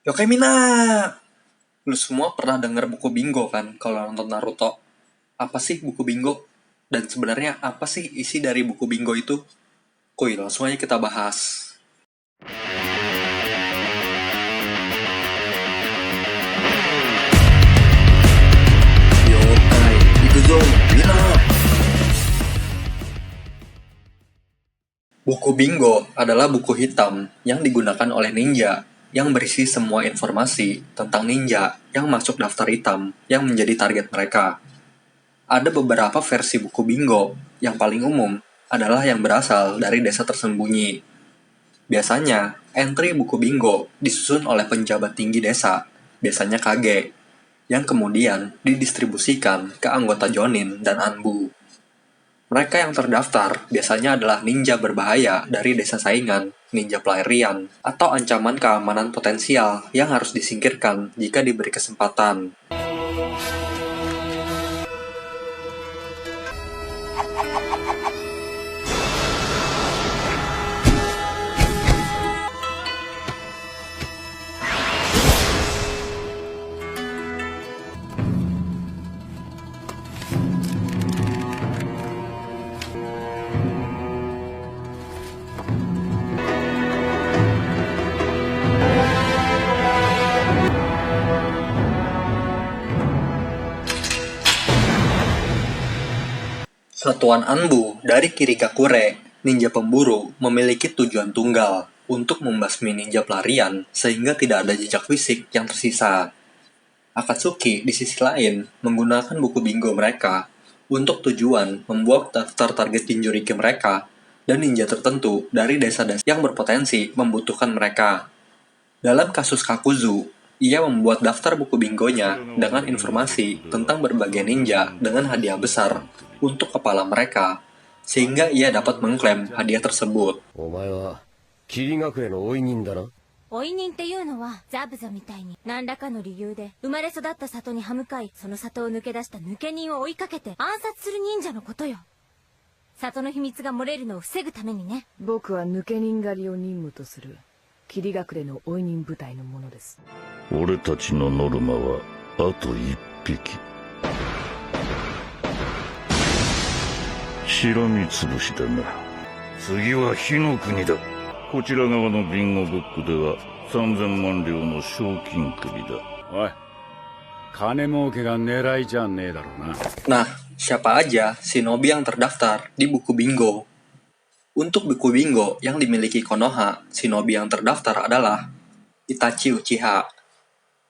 Yokai Mina! Lu semua pernah denger buku bingo kan kalau nonton Naruto? Apa sih buku bingo? Dan sebenarnya apa sih isi dari buku bingo itu? Kuy, langsung aja kita bahas. Yokai, Ikuzo, Mina! Buku bingo adalah buku hitam yang digunakan oleh ninja yang berisi semua informasi tentang ninja yang masuk daftar hitam yang menjadi target mereka. Ada beberapa versi buku bingo. Yang paling umum adalah yang berasal dari desa tersembunyi. Biasanya, entry buku bingo disusun oleh penjabat tinggi desa, biasanya kage, yang kemudian didistribusikan ke anggota Jonin dan Anbu. Mereka yang terdaftar biasanya adalah ninja berbahaya dari desa saingan, ninja pelarian, atau ancaman keamanan potensial yang harus disingkirkan jika diberi kesempatan. Satuan Anbu dari Kirigakure, ninja pemburu, memiliki tujuan tunggal untuk membasmi ninja pelarian sehingga tidak ada jejak fisik yang tersisa. Akatsuki di sisi lain menggunakan buku bingo mereka untuk tujuan membuat daftar target Jinchuriki mereka dan ninja tertentu dari desa-desa yang berpotensi membutuhkan mereka. Dalam kasus Kakuzu, ia membuat daftar buku bingonya dengan informasi tentang berbagai ninja dengan hadiah besar untuk kepala mereka, sehingga ia dapat mengklaim hadiah tersebut. お前は霧隠れの追い人だな。追い人っていうのはザブザみたいに何らかの理由で生まれ育った里に歯向かい、その里を抜け出した抜け人を追いかけて暗殺する忍者のことよ。里の秘密が漏れるのを防ぐためにね。僕は抜け人狩りを任務とする霧隠れの追い人部隊のものです。俺たちのノルマはあと一匹。しらみつぶしだな。次は火の国だ。こちら側のビンゴブックでは3000万両の賞金首だ。おい、金儲けが狙いじゃねえだろうな。Nah, siapa aja shinobi yang terdaftar di buku bingo? Untuk buku bingo yang dimiliki Konoha, shinobi yang terdaftar adalah Itachi Uchiha.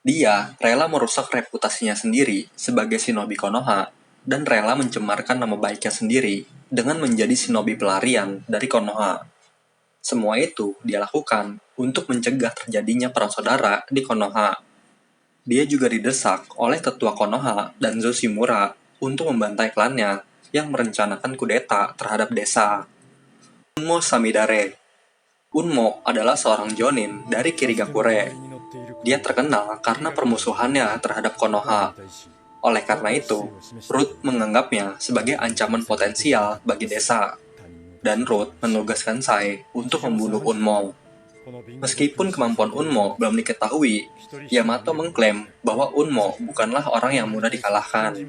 Dia rela merusak reputasinya sendiri sebagai shinobi Konoha dan rela mencemarkan nama baiknya sendiri dengan menjadi shinobi pelarian dari Konoha. Semua itu dia lakukan untuk mencegah terjadinya perang saudara di Konoha. Dia juga didesak oleh tetua Konoha dan Zoshimura untuk membantai klannya yang merencanakan kudeta terhadap desa. Unmo Samidare. Unmo adalah seorang jonin dari Kirigakure. Dia terkenal karena permusuhannya terhadap Konoha. Oleh karena itu, Root menganggapnya sebagai ancaman potensial bagi desa. Dan Root menugaskan Sai untuk membunuh Unmo. Meskipun kemampuan Unmo belum diketahui, Yamato mengklaim bahwa Unmo bukanlah orang yang mudah dikalahkan.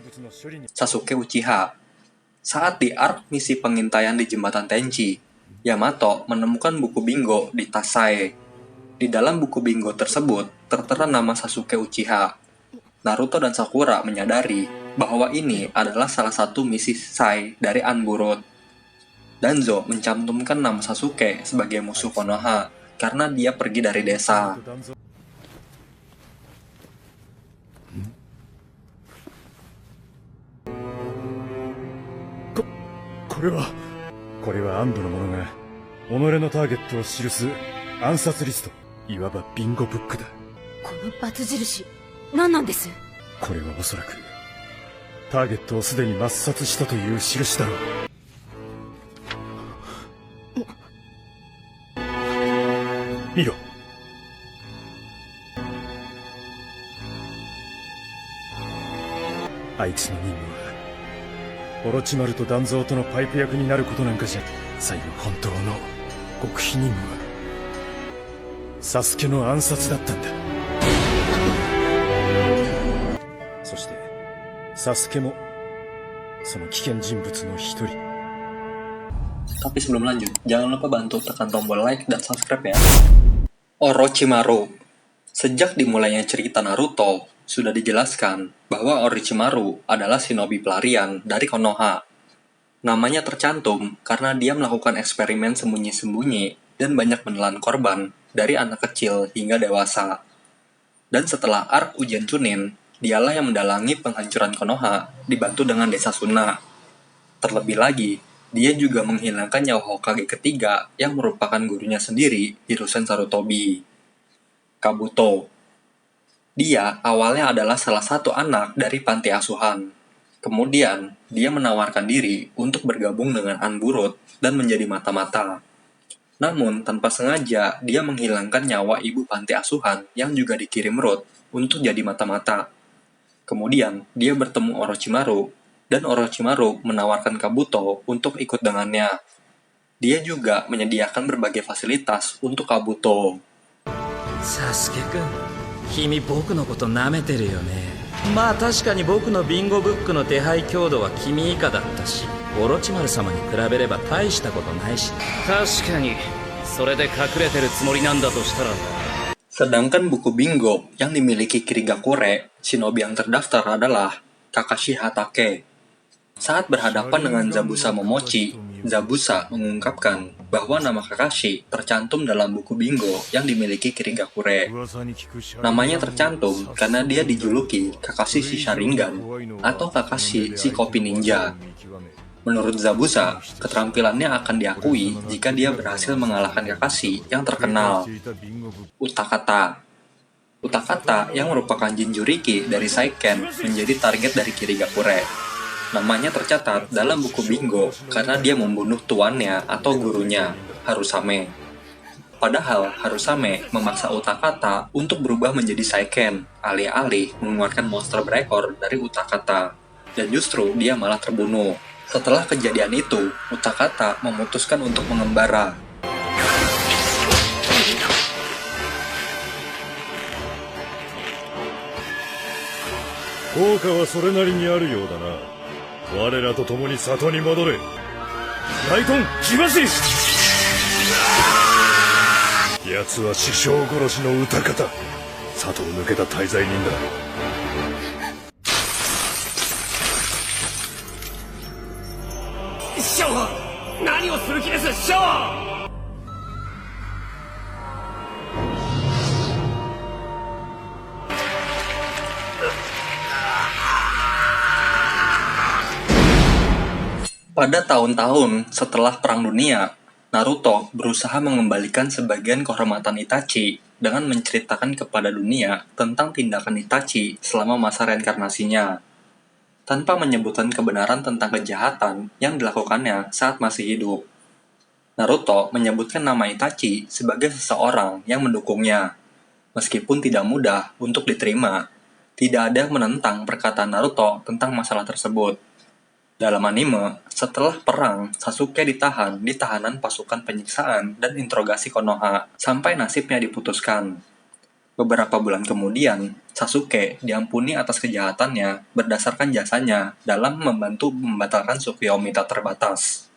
Sasuke Uchiha. Saat di arc misi pengintaian di jembatan Tenchi, Yamato menemukan buku bingo di tas Sai. Di dalam buku bingo tersebut tertera nama Sasuke Uchiha. Naruto dan Sakura menyadari bahwa ini adalah salah satu misi Sai dari Anbu Road. Danzo mencantumkan nama Sasuke sebagai musuh Konoha karena dia pergi dari desa. これは安堵の者が己のターゲットを記す暗殺リスト、いわばビンゴブックだ。このバツ印、何なんです？これはおそらくターゲットをすでに抹殺したという印だろう。見ろ。あいつの任務はオロチマルと団蔵とのパイプ役になることなんかじゃ。最後本当の極秘任務はサスケの暗殺だったんだ。そして、サスケも、その危険人物の一人。 Tapi sebelum lanjut, jangan lupa bantu tekan tombol like dan subscribe ya. Orochimaru. Sejak dimulainya cerita Naruto, sudah dijelaskan bahwa Orochimaru adalah shinobi pelarian dari Konoha. Namanya tercantum karena dia melakukan eksperimen sembunyi-sembunyi dan banyak menelan korban dari anak kecil hingga dewasa. Dan setelah arc ujian Chunin, dialah yang mendalangi penghancuran Konoha dibantu dengan desa Suna. Terlebih lagi, dia juga menghilangkan nyawa Hokage ketiga yang merupakan gurunya sendiri, Hiruzen Sarutobi, Kabuto. Dia awalnya adalah salah satu anak dari panti asuhan. Kemudian, dia menawarkan diri untuk bergabung dengan Anburut dan menjadi mata-mata. Namun, tanpa sengaja, dia menghilangkan nyawa ibu panti asuhan yang juga dikirim Root untuk jadi mata-mata. Kemudian, dia bertemu Orochimaru, dan Orochimaru menawarkan Kabuto untuk ikut dengannya. Dia juga menyediakan berbagai fasilitas untuk Kabuto. サスケくん、君僕のこと舐めてるよね。まあ確かに僕のビンゴブックの手配強度は君以下だったし、オロチマル様に比べれば大したことないし。確かに、それで隠れてるつもりなんだとしたら。 Sedangkan buku bingo yang dimiliki Kirigakure, shinobi yang terdaftar adalah Kakashi Hatake. Saat berhadapan dengan Zabuza Momochi, Zabuza mengungkapkan bahwa nama Kakashi tercantum dalam buku bingo yang dimiliki Kirigakure. Namanya tercantum karena dia dijuluki Kakashi si Sharingan atau Kakashi si Kopi Ninja. Menurut Zabuza, keterampilannya akan diakui jika dia berhasil mengalahkan Kakashi yang terkenal, Utakata. Utakata yang merupakan Jinchuriki dari Saiken menjadi target dari Kirigakure. Namanya tercatat dalam buku bingo karena dia membunuh tuannya atau gurunya, Harusame. Padahal Harusame memaksa Utakata untuk berubah menjadi Saiken, alih-alih mengeluarkan monster berekor dari Utakata. Dan justru dia malah terbunuh. Setelah kejadian itu, Utakata memutuskan untuk mengembara. Kouka wa sore nari ni aru you da na. 我らと共に里に戻れ。大根、来まし。奴は師匠殺しの歌方。里を抜けた大罪人だ。師匠、何をする気です、師匠。 Pada tahun-tahun setelah Perang Dunia, Naruto berusaha mengembalikan sebagian kehormatan Itachi dengan menceritakan kepada dunia tentang tindakan Itachi selama masa reinkarnasinya, tanpa menyebutkan kebenaran tentang kejahatan yang dilakukannya saat masih hidup. Naruto menyebutkan nama Itachi sebagai seseorang yang mendukungnya. Meskipun tidak mudah untuk diterima, tidak ada yang menentang perkataan Naruto tentang masalah tersebut. Dalam anime, setelah perang, Sasuke ditahan di tahanan pasukan penyiksaan dan interogasi Konoha sampai nasibnya diputuskan. Beberapa bulan kemudian, Sasuke diampuni atas kejahatannya berdasarkan jasanya dalam membantu membatalkan Tsukuyomi tak terbatas.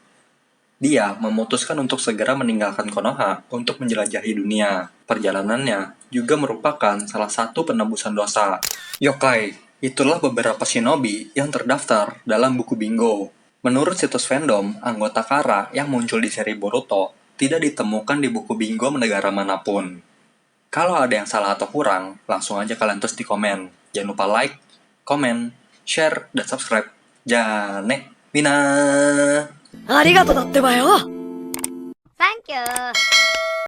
Dia memutuskan untuk segera meninggalkan Konoha untuk menjelajahi dunia. Perjalanannya juga merupakan salah satu penebusan dosa. Yokai. Itulah beberapa shinobi yang terdaftar dalam buku bingo. Menurut situs fandom, anggota Kara yang muncul di seri Boruto tidak ditemukan di buku bingo negara manapun. Kalau ada yang salah atau kurang, langsung aja kalian tulis di komen. Jangan lupa like, komen, share, dan subscribe. Jane, Mina! サンキュー